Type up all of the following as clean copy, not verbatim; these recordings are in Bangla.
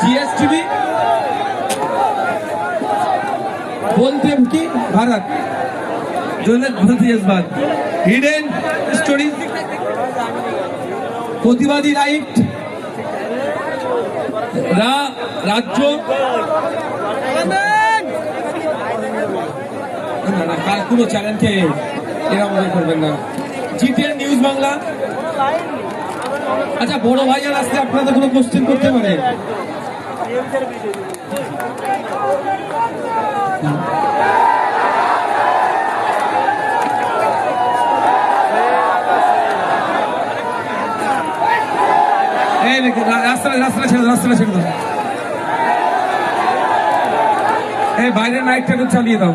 जीएसटीवी बोलते हम की भारत दौलत बोलती इस बात हिडन स्टोरी প্রতিবাদী রাইট রাজ্য কার কোনো চ্যানেলকে এরা মনে করবেন না জিটিএন নিউজ বাংলা আচ্ছা বড় ভাইয়ার আসতে আপনাদের কোনো কোশ্চেন করতে পারে রাস্তা ছেড়ে দাও এই বাইরের নাইটটা একটু চালিয়ে দাও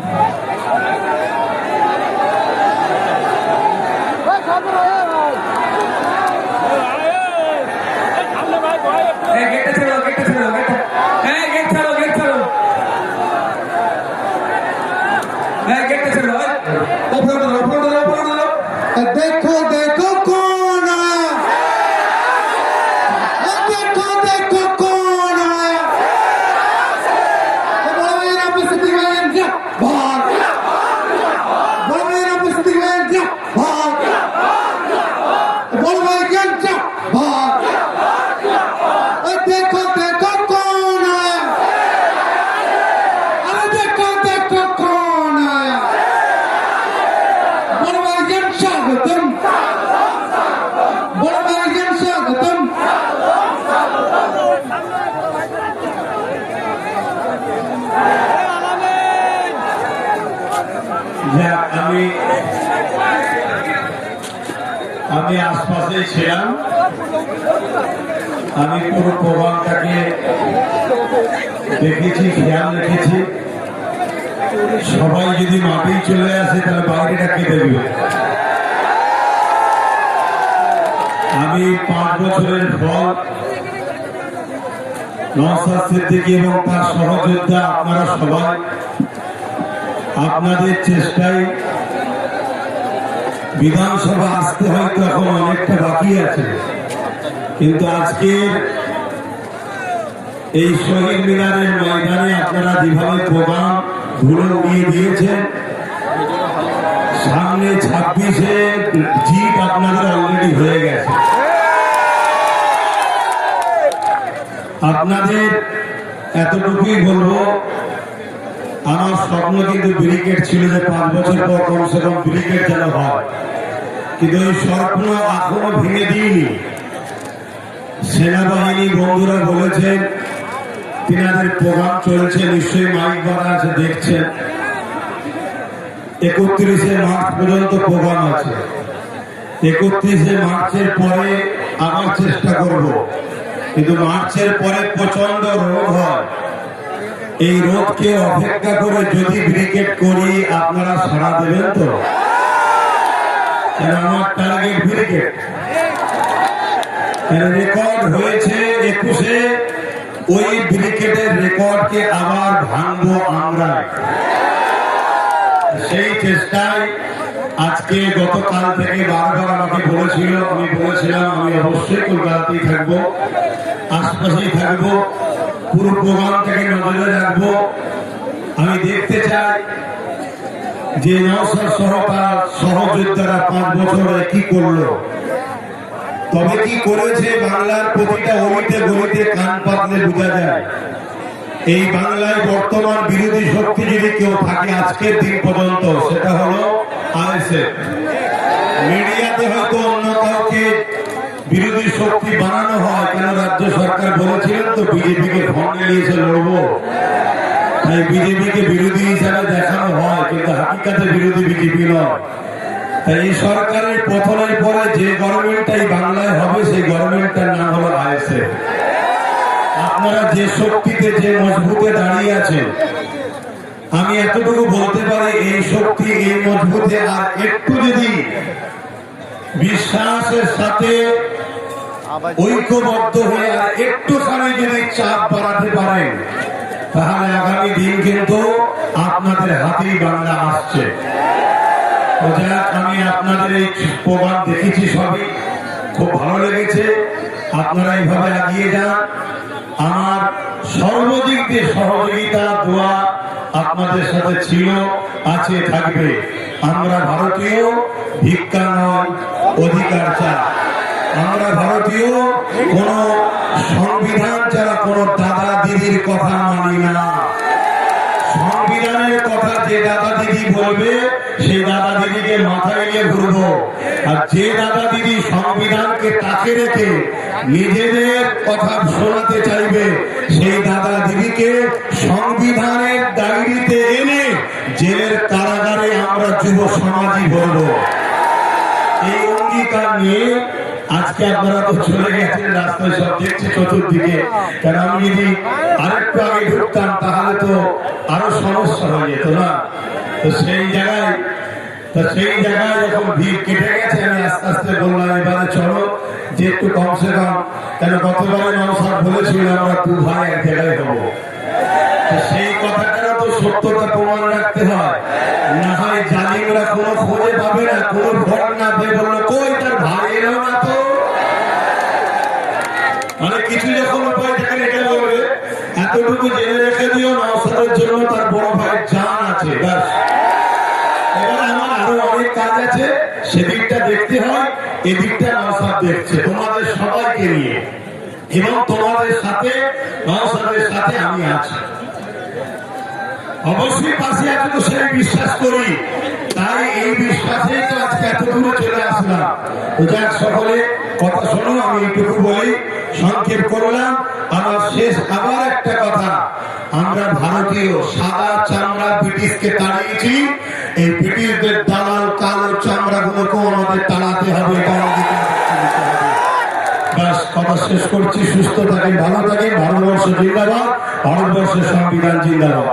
देखो देखो कौन आया देखो देखो कौन आया बड़ा मेरा पुस्तक में जा भाग बड़ा मेरा पुस्तक में जा भाग बड़ा भाई क्या जा भाग देखो देखो कौन आया अरे देखो देखो कौन आया बड़ा भाई क्या स्वागतम बड़ा भाई क्या स्वागतम আমি আশপাশে ছিলাম আমি পুরো প্রোগ্রামটাকে দেখেছি খেয়াল রেখেছি সবাই যদি মাঠেই চলে আসে তাহলে বাইরেটা কে দেখবে আমি 5 বছরের ফল নওশাদ সিদ্দিকী এবং তার সহযোদ্ধা আপনারা সবাই আপনাদের চেষ্টায় বিধানসভা আসতে হয়তো এখন অনেকটা বাকি আছে কিন্তু আজকের এই শহীদ মিনারের ময়দানে আপনারা যেভাবে প্রোগ্রাম ধুলো উড়িয়ে দিয়েছেন সামনে 26-এ জিত আপনাদের অলরেডি হয়ে গেছে আপনাদের এতটুকুই বলবো আমার স্বপ্ন কিন্তু ব্রিগেড ছিল যে 5 বছর পর কমসে কম ব্রিগেড যেন হয় কিন্তু এই স্বপ্ন এখনো ভেঙে দিইনি সেনাবাহিনী বন্ধুরা বলেছেন তিনাদের প্রোগ্রাম চলছে নিশ্চয়ই মাইক বাড়া আছে দেখছেন 31শে মার্চ পর্যন্ত প্রোগ্রাম আছে 31শে মার্চের পরে আবার চেষ্টা করব কিন্তু মার্চের পরে প্রচন্ড রোদ হয় এই রোদকে অপেক্ষা করে যদি ব্রিগেড করি আপনারা সাড়া দেবেন তো আমার টার্গেট ব্রিগেড রেকর্ড হয়েছে 21-এ ওই ব্রিগেডের রেকর্ডকে আবার ভাঙবো আমরা সেই চেষ্টায় আজকে গতকাল থেকে বারবার আমাকে বলেছিল আমি বলেছিলাম আমি অবশ্যই কলকাতাতেই থাকবো আশপাশেই থাকবো পুরো প্রোগ্রামটাকে নজরে রাখবো আমি দেখতে চাই যে নওশাদ সহ তার সহযোদ্ধারা 5 বছরে কি করলো তবে কি করেছে বাংলার প্রতিটা অলিতে গলিতে কান পাতলে বোঝা যায় এই বাংলায় বর্তমান বিরোধী শক্তি যদি কেউ থাকে আজকের দিন পর্যন্ত সেটা হলো আইএসএফ মিডিয়াতে হয়তো অন্য কাউকে বিরোধী শক্তি বানানো হয় কেন রাজ্য সরকার বলেছিলেন তো বিজেপিকে ফন্ডে নিয়েছে লড়বো তাই বিজেপিকে বিরোধী হিসাবে দেখানো হয় কিন্তু হাকিকাতে বিরোধী বিজেপি নয় তাই এই সরকারের পতনের পরে যে গভর্নমেন্টটাই বাংলায় হবে সেই গভর্নমেন্টটার নাম হলো আইএসএফ আপনারা যে শক্তিতে যে মজবুতে দাঁড়িয়ে আছেন আমি এতটুকু বলতে পারি এই শক্তি এই মজবুতে আর একটু যদি বিশ্বাসের সাথে ঐক্যবদ্ধ হয়ে আর একটুখানি যদি চাপ বাড়াতে পারেন তাহলে আগামী দিন কিন্তু আপনাদের হাতেই বাংলা আসছে আমি আপনাদের এই প্রোগ্রাম দেখেছি সবই খুব ভালো লেগেছে আপনারা এইভাবে এগিয়ে যান আমার যে সহযোগিতা দোয়া আপনাদের সাথে ছিল, আছে, থাকবে। আমরা ভারতীয়, ভিক্ষা নয়, অধিকার চাই। আমরা ভারতীয়, কোন সংবিধান ছাড়া কোন দাদা দিদির কথা মানি না। সংবিধানের কথা যে দাদা দিদি বলবে সেই দাদা দিদিকে মাথায় নিয়ে ঘুরবো, আর যে দাদা দিদি সংবিধানকে তাকে রেখে নিজেদের কথা শোনাতে চাইবে সেই দাদা দিদিকে সংবিধানের ডায়েরিতে এনে জেলের কারাগারে আমরা যুব সমাজই বলবো। এই অঙ্গীকার নিয়ে আজকে আপনারা তো চলে গেছেন, রাস্তায় সব দেখছি চতুর্দিকে। কারণ আমি যদি আরেকটু আগে ঢুকতাম তাহলে তো আরো সমস্যা হয়ে যেত না। তো সেই জায়গায় যখন ভিড় কেটে গেছে, আমি আস্তে আস্তে বললাম এবারে চলো যে একটু কমসে কম, কেন গতবারে নওশাদ বলেছিল আমরা দু ভাই এক জায়গায় হবো। সেই কথাটা তো সত্যতা প্রমাণ রাখতে হয়, না হয় জালিমরা কোনো খোঁজে পাবে না, কোনো ভোট না পেয়ে বললো কই তার ভাই এলো না তো। মানে কিছু যখন উপায় থাকে এটা বলবে এতটুকু জেনে রেখে দিও নওশাদের জন্য তার বড় ভাইয়ের জান আছে, ব্যাস। এবার আমার আরো অনেক কাজ আছে, সেদিকটা দেখতে হয়, এদিকটা নওশাদ দেখছে তোমাদের সবাইকে নিয়ে, এবং তোমাদের সাথে নওশাদের সাথে আমি আছি। অবশ্যই পাশে আছে তো সেই বিশ্বাস করি, তাই এই বিশ্বাসে তো আজকে এত দূরে চলে আসলাম। তো যাক, সকলে কথা শোনো, আমি এইটুকু বলি, সংক্ষেপ করলাম। আমার শেষ আবার একটা কথা, আমরা ভারতীয় সাদা চামড়া ব্রিটিশকে তাড়িয়েছি, এই ব্রিটিশদের দালাল কালো চামড়া গুলোকেও আমাদের তাড়াতে হবে। ব্যাস, কথা শেষ করছি। সুস্থ থাকেন, ভালো থাকেন। ভারতবর্ষ জিন্দাবাদ, ভারতবর্ষের সংবিধান জিন্দাবাদ।